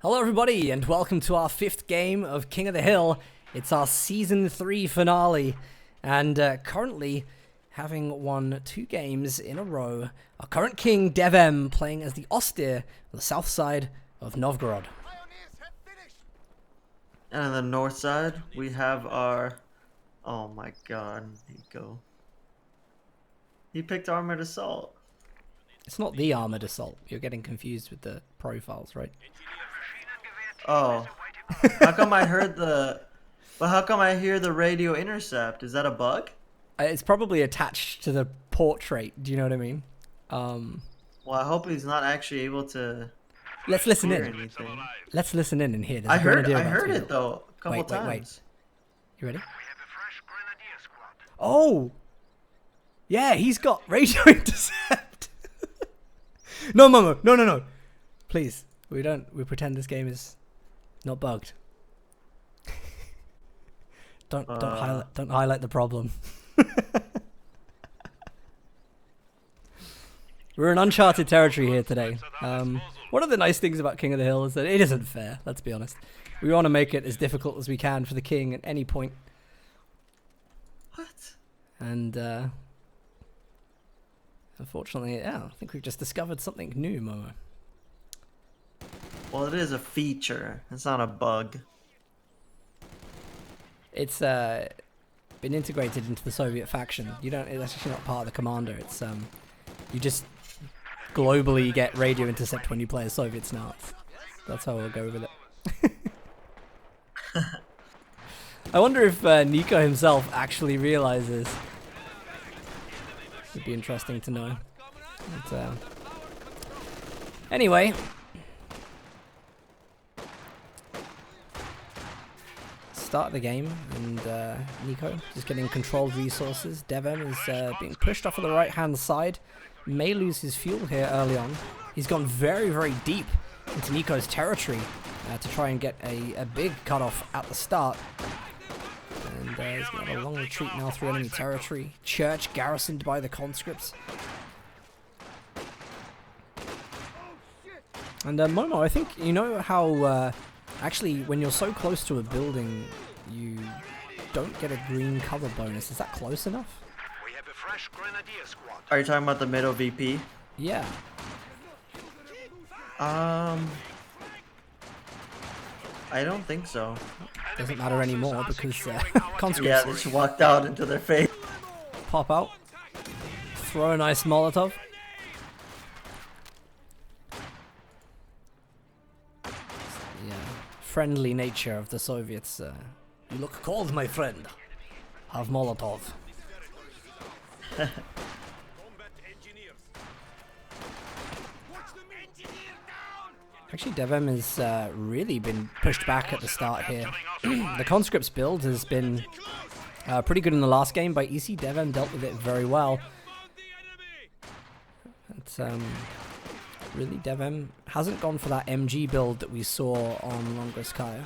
Hello everybody and welcome to our 5th game of King of the Hill. It's our Season 3 finale and currently having won 2 games in a row, our current king Devem playing as the Austere on the south side of Novgorod. And on the north side we have our... Oh my god, Nico. He picked Armored Assault. It's not the Armored Assault, you're getting confused with the profiles, right? Oh. How come I heard the... But how come I hear the radio intercept? Is that a bug? It's probably attached to the portrait, do you know what I mean? Well, I hope he's not actually able to Let's listen hear in. anything. Let's listen in and hear. I heard it though, a couple times. Wait. You ready? Oh! Yeah, he's got radio intercept! No, Momo, no. Please, we pretend this game is not bugged. Don't highlight the problem. We're in uncharted territory here today. One of the nice things about King of the Hill is that it isn't fair, let's be honest. We want to make it as difficult as we can for the king at any point. What? And, unfortunately, yeah, I think we've just discovered something new, Momo. Well, it is a feature. It's not a bug. It's, been integrated into the Soviet faction. It's actually not part of the commander. It's, you just globally get radio intercept when you play a Soviet snarf. That's how we'll go with it. I wonder if Nico himself actually realizes. It'd be interesting to know. But, anyway. Start the game, and Nico just getting controlled resources. Devem is being pushed off of the right hand side. May lose his fuel here early on. He's gone very, very deep into Nico's territory to try and get a big cutoff at the start. And he's got a long retreat now through enemy territory. Church garrisoned by the conscripts. And Momo, I think you know how actually when you're so close to a building you don't get a green cover bonus. Is that close enough? We have a fresh grenadier squad. Are you talking about the middle VP? Yeah. I don't think so. Doesn't matter anymore because conscripts Yeah, they just walked out into their face. pop out, throw a nice Molotov. Yeah, friendly nature of the Soviets. You look cold, my friend. Have Molotov. Actually, Devem has really been pushed back at the start here. The conscripts build has been pretty good in the last game by EC. Devem dealt with it very well. It's, really, Devem hasn't gone for that MG build that we saw on Longoskaya.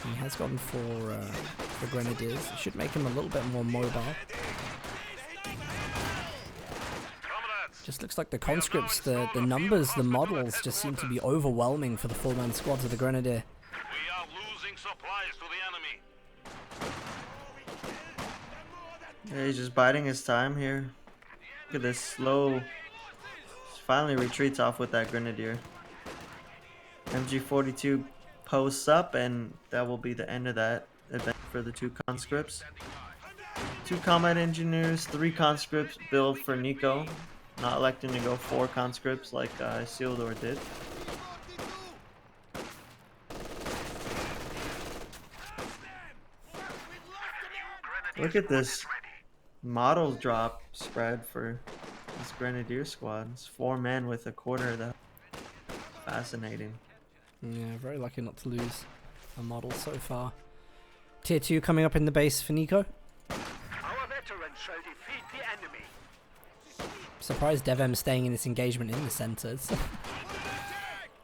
He has gone for the Grenadiers. It should make him a little bit more mobile. Just looks like the conscripts, the numbers, the models just seem to be overwhelming for the full-man squads of the Grenadier. We are losing supplies to the enemy. Yeah, he's just biding his time here. Look at this slow. Finally retreats off with that Grenadier. MG42 posts up, and that will be the end of that event for the 2 conscripts. 2 combat engineers, 3 conscripts build for Nico. Not electing to go 4 conscripts like Isildur did. Look at this model drop spread for this Grenadier squad. It's 4 men with a quarter of that. Fascinating. Yeah, very lucky not to lose a model so far. Tier 2 coming up in the base for Nico. Our veterans shall defeat the enemy. Surprised Devem staying in this engagement in the center. It's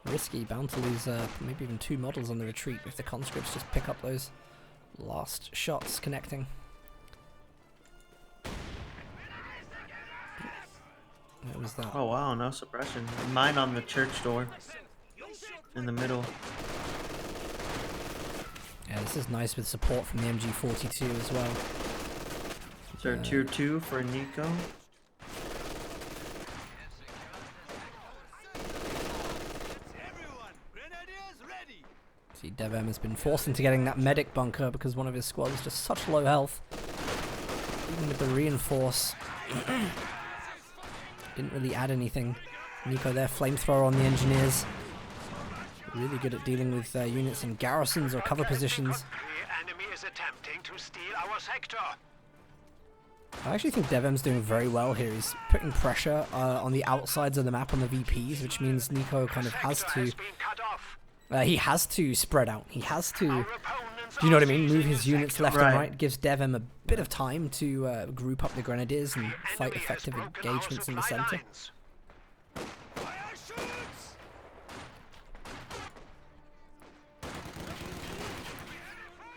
risky, bound to lose maybe even 2 models on the retreat if the conscripts just pick up those last shots connecting. What was that? Oh wow, no suppression. Mine on the church door. In the middle. This is nice with support from the MG42 as well. So tier 2 for Nico. See, DevM has been forced into getting that medic bunker because one of his squad is just such low health. Even with the reinforce, didn't really add anything. Nico there, flamethrower on the engineers. Really good at dealing with units in garrisons or cover positions. The enemy is attempting to steal our sector. I actually think DevM's doing very well here. He's putting pressure on the outsides of the map on the VPs, which means Nico kind of has to... he has to spread out. He has to, do you know what I mean? Move his units left and right. Gives DevM a bit of time to group up the grenadiers and fight effective engagements in the center.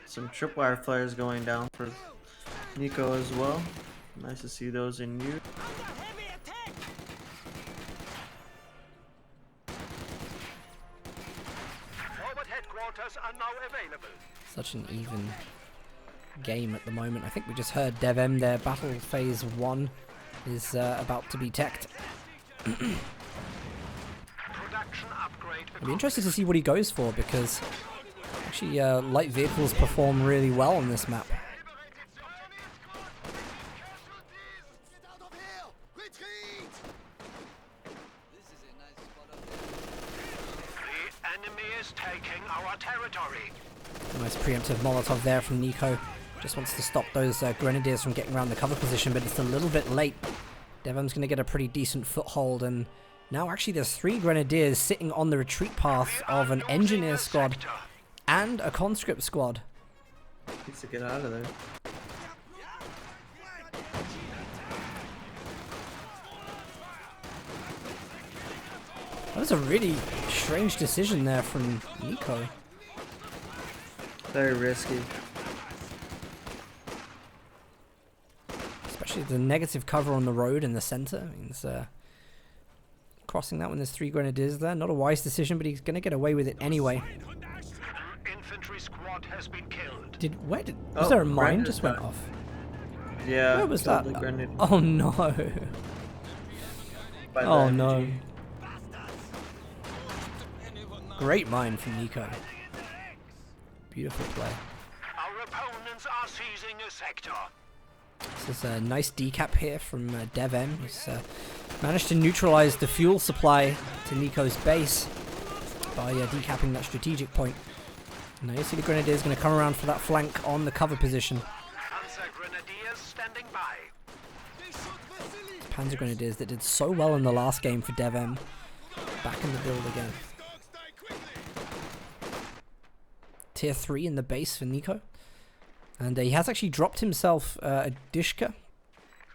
Some tripwire flares going down for Nico as well. Nice to see those in use. Are now available. Such an even game at the moment. I think we just heard DevM there. Battle phase 1 is about to be teched. I'll be interested to see what he goes for because actually light vehicles perform really well on this map. Taking our territory. Nice preemptive Molotov there from Nico. Just wants to stop those grenadiers from getting around the cover position, but it's a little bit late. DevM's going to get a pretty decent foothold, and now actually there's 3 grenadiers sitting on the retreat path of an engineer squad and a conscript squad. Needs to get out of there. That was a really strange decision there from Nico. Very risky. Especially the negative cover on the road in the center. Means crossing that when there's 3 grenadiers there. Not a wise decision, but he's going to get away with it anyway. Infantry squad has been killed. Was there a mine just went off? Yeah. Where was that? Grenade. Oh no. Oh no. Great mine from Nico. Beautiful play. Our opponents are seizing a sector. This is a nice decap here from DevM. He's managed to neutralize the fuel supply to Nico's base by decapping that strategic point. Now you see the Grenadiers going to come around for that flank on the cover position. Panzer Grenadiers standing by. Panzer Grenadiers that did so well in the last game for DevM. Back in the build again. Tier 3 in the base for Nico. And he has actually dropped himself a Dishka,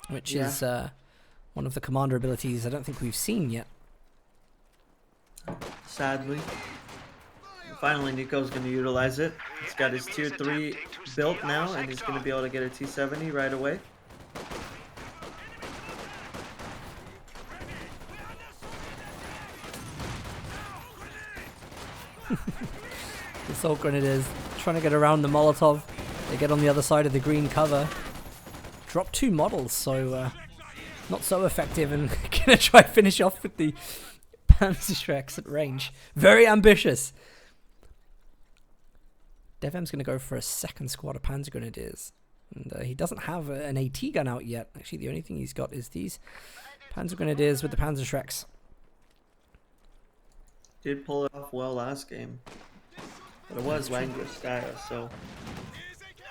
which is one of the commander abilities I don't think we've seen yet. Sadly. Finally, Nico's going to utilize it. He's got his tier 3 built now, and he's going to be able to get a T-70 right away. Assault Grenadiers trying to get around the Molotov. They get on the other side of the green cover. Drop 2 models, so not so effective, and gonna try to finish off with the Panzerschrecks at range. Very ambitious. DevM's gonna go for a second squad of Panzer Grenadiers. And he doesn't have an AT gun out yet. Actually, the only thing he's got is these Panzer Grenadiers with the Panzerschrecks. Did pull it off well last game. But it was language style, so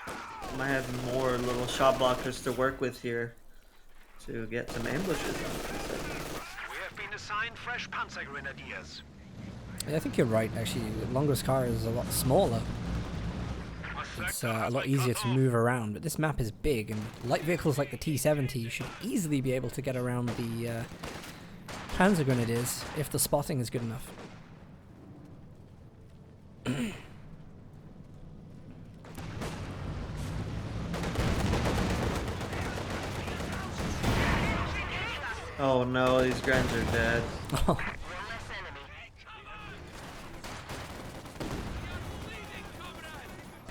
I might have more little shot blockers to work with here to get some ambushes on. We have been assigned fresh Panzer Grenadiers. Yeah, I think you're right, actually. Longoskar is a lot smaller. It's a lot easier to move around, but this map is big, and light vehicles like the T-70 should easily be able to get around the Panzer Grenadiers if the spotting is good enough. Oh no, these Grens are dead.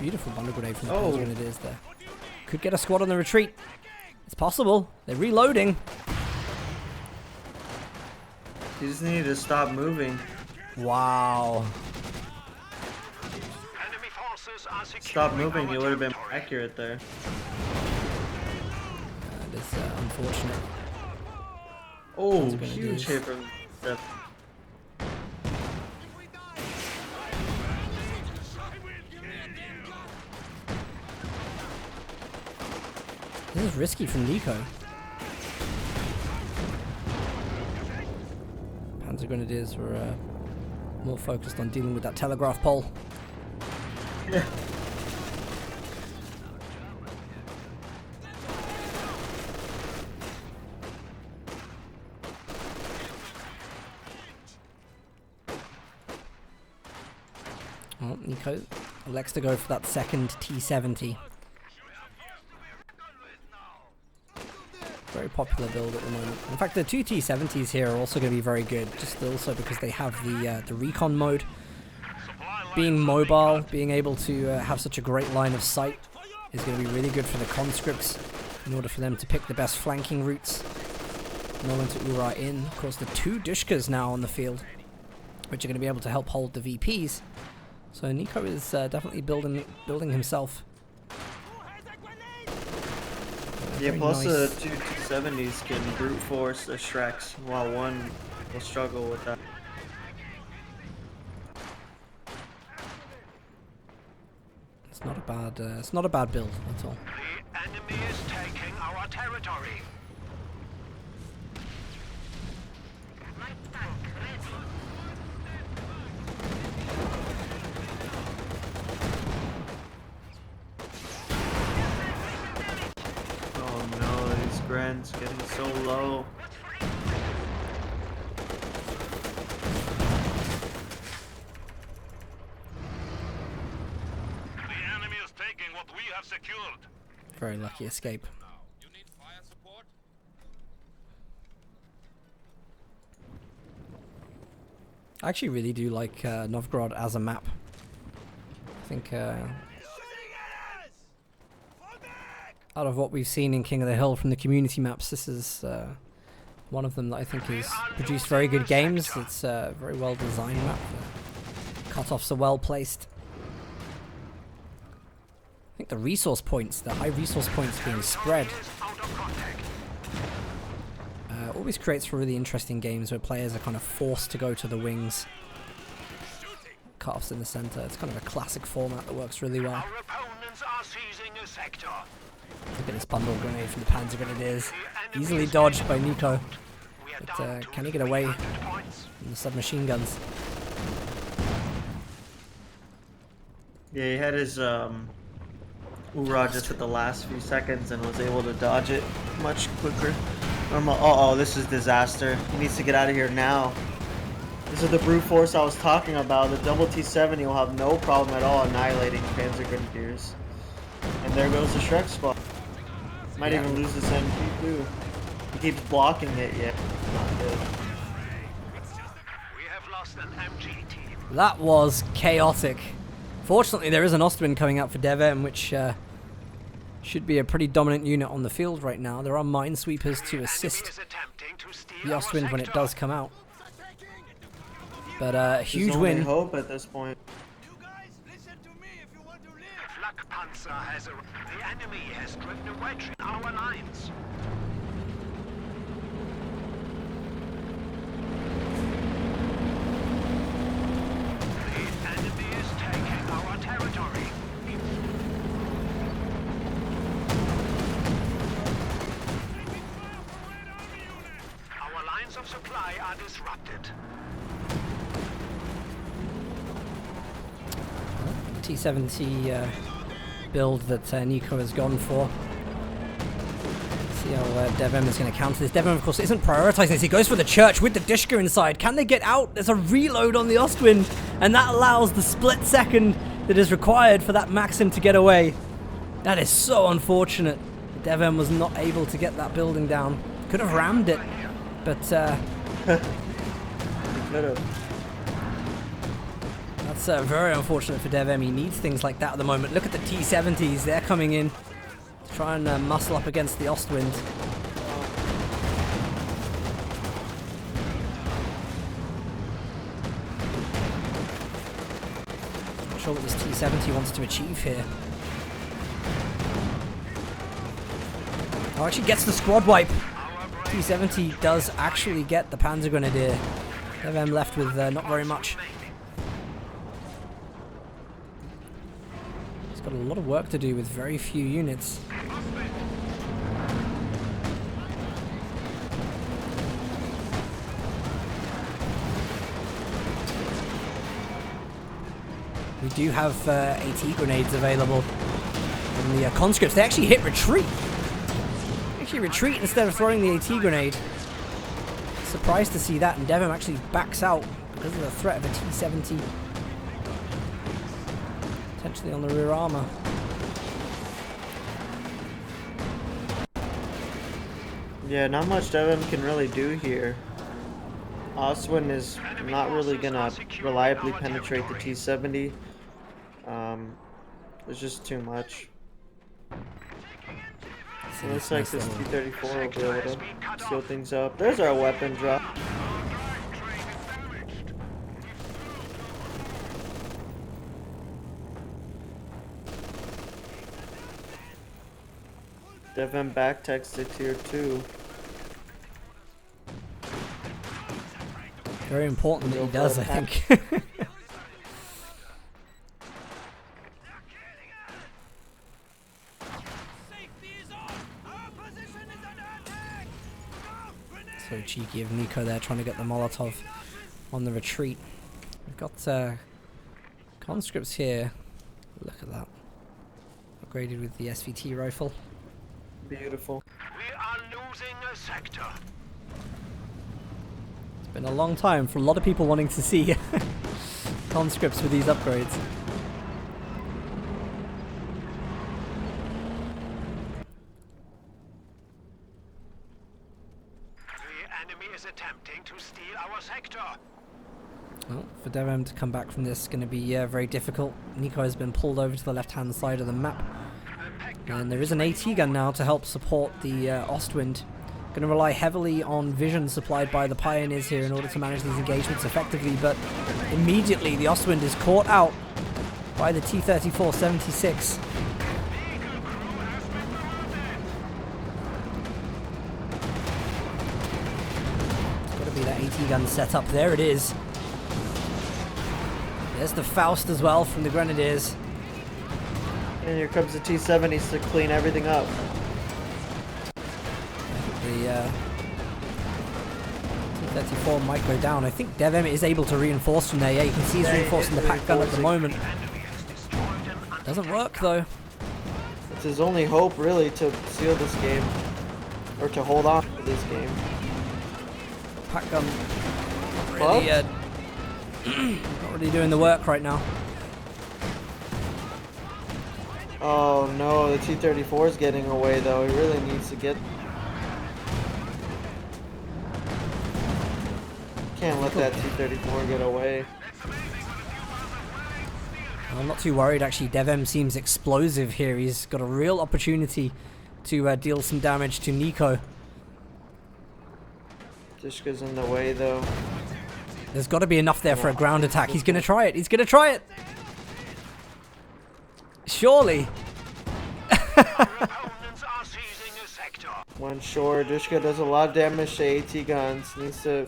Beautiful bundle grenade from the Panzer Grenadiers there. Could get a squad on the retreat. It's possible. They're reloading. You just need to stop moving. Wow. Enemy forces are Stop securing moving, our it would have been territory. accurate there. That is unfortunate. Oh, Panzer Grenadiers. huge hit from the. This is risky from Nico. Panzer Grenadiers were more focused on dealing with that telegraph pole. Yeah. Well, Nico elects to go for that second T70. Very popular build at the moment. In fact, the two T70s here are also going to be very good, just also because they have the recon mode. Being mobile, being able to have such a great line of sight is going to be really good for the conscripts in order for them to pick the best flanking routes. Nolan to Ura in. Of course, the two Dushkas now on the field, which are going to be able to help hold the VPs. So Nico is definitely building himself. Yeah, Very plus nice. the two T70s can brute force the Shreks, while one will struggle with that. It's not a bad build at all. The enemy is taking our territory. Oh no, these Grens getting so low. The enemy is taking what we have secured. Very lucky escape. You need fire support? I actually really do like Novgorod as a map. I think out of what we've seen in King of the Hill from the community maps, this is one of them that I think has produced very good games. It's a very well designed map. The cutoffs are well placed. I think the resource points, the high resource points being spread, always creates for really interesting games where players are kind of forced to go to the wings. Cutoffs in the center. It's kind of a classic format that works really well. Our opponents are seizing a sector. Look at this bundle grenade from the Panzer Grenadiers. Easily dodged by Nico. But can he get away from the submachine guns? Yeah, he had his Ura just at the last few seconds and was able to dodge it much quicker. Oh, this is disaster. He needs to get out of here now. This is the brute force I was talking about. The double T70 will have no problem at all annihilating Panzer Grenadiers. And there goes the Shrek squad. Might even lose this MP too. He keeps blocking it yet. Not good. We have lost an MG team. That was chaotic. Fortunately, there is an Ostwind coming out for DevM, which should be a pretty dominant unit on the field right now. There are minesweepers to assist the Ostwind when it does come out. But a huge There's only win. hope at this point. Flak Panzer has the enemy has driven a wedge in our lines. The enemy is taking our territory. Our lines of supply are disrupted. T70 build that Nico has gone for. See how DevM is going to counter this. DevM, of course, isn't prioritizing this. He goes for the church with the Dishka inside. Can they get out? There's a reload on the Ostwind, and that allows the split second that is required for that Maxim to get away. That is so unfortunate. DevM was not able to get that building down. Could have rammed it, but Could have. It's very unfortunate for DevM. He needs things like that at the moment. Look at the T-70s. They're coming in to try and muscle up against the Ostwind. Not sure what this T-70 wants to achieve here. Oh, actually gets the squad wipe. T-70 does actually get the Panzer Grenadier. DevM left with not very much. He's got a lot of work to do with very few units. We do have AT grenades available in the conscripts. They actually hit retreat. Retreat instead of throwing the AT grenade. Surprised to see that, and DevM actually backs out because of the threat of a T-70 potentially on the rear armor. Yeah, not much DevM can really do here. Ostwind is not really gonna reliably penetrate the T-70. It's just too much. It looks like this T-34 will be able to seal things up. There's our weapon drop. DevM back texted tier 2. Very important that he does, I think. So cheeky of Nico there trying to get the Molotov on the retreat. We've got conscripts here. Look at that. Upgraded with the SVT rifle. Beautiful. We are losing a sector. It's been a long time for a lot of people wanting to see conscripts with these upgrades. Attempting to steal our sector. Well, for DevM to come back from this is going to be very difficult. Nico has been pulled over to the left-hand side of the map. And there is an AT gun now to help support the Ostwind. Going to rely heavily on vision supplied by the Pioneers here in order to manage these engagements effectively, but immediately the Ostwind is caught out by the T-34-76. That AT gun set up. There it is. There's the Faust as well from the Grenadiers. And here comes the T-70s to clean everything up. The T-34 might go down. I think DevM is able to reinforce from there. Yeah, you can see he's reinforcing the pack gun at the moment. Doesn't work though. It's his only hope really to seal this game. Or to hold on to this game. Pack gun really, not really doing the work right now. Oh no, the T-34 is getting away though. He really needs to get... Can't let that T-34 get away. I'm not too worried actually. DevM seems explosive here. He's got a real opportunity to deal some damage to Nico. Dishka's in the way though. There's got to be enough there for a ground attack. He's going to try it. He's going to try it. Surely. One short. Dishka does a lot of damage to AT guns. Needs to...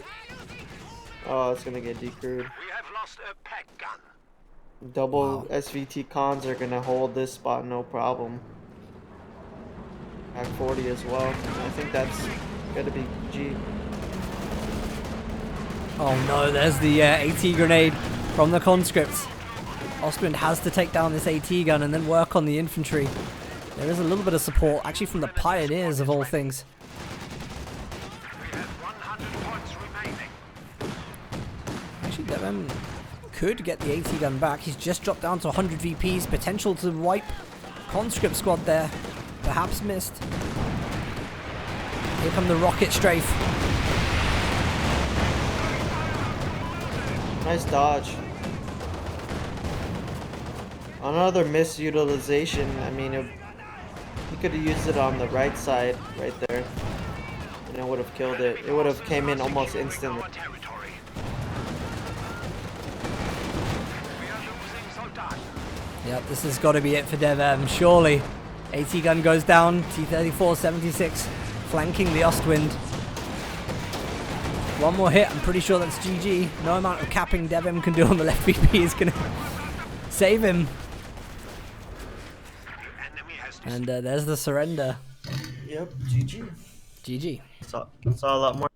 Oh, it's going to get decrewed. We have lost a pack gun. Double SVT cons are going to hold this spot no problem. Pack 40 as well. I think that's going to be G. Oh no, there's the AT grenade from the conscripts. Ostwind has to take down this AT gun and then work on the infantry. There is a little bit of support, actually from the Pioneers of all things. We have 100 points remaining. Actually, DevM could get the AT gun back. He's just dropped down to 100 VPs. Potential to wipe conscript squad there. Perhaps missed. Here come the rocket strafe. Nice dodge. Another misutilization. I mean, he could have used it on the right side, right there, and it would have killed it. It would have came in almost instantly. Our territory. We are losing soldiers. Yep, this has got to be it for DevM, surely. AT gun goes down, T-34-76 flanking the Ostwind. One more hit, I'm pretty sure that's GG. No amount of capping DevM can do on the left BP is going to save him. The enemy has And there's the surrender. Yep, GG. GG. Saw a lot more.